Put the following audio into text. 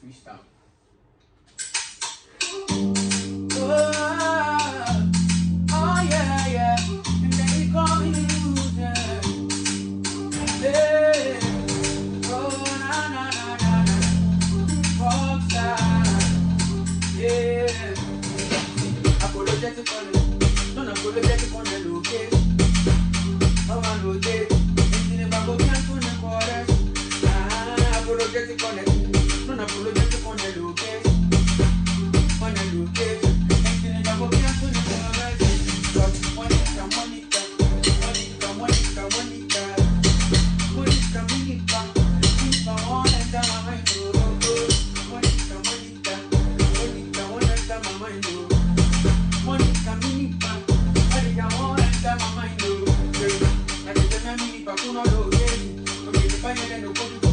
freestyle. Oh yeah, yeah. And then you call me yeah. Hey. Oh na na na na na. Rockstar. Yeah. Apologetic on it. Non apologetic on the location. Oh I know that. And then I go cancel the chorus. Apologetic on it. Non apologetic on the location. On the location. And then I go cancel the chorus. Cause Monica, Monica, Monica, Monica, Monica, Monica, Monica, keep on and down my mind. Monica, Monica, Monica, Monica, my mind. Monica, Monica, Monica, Monica, my mind. I get the memory, but you know, okay, the fire and the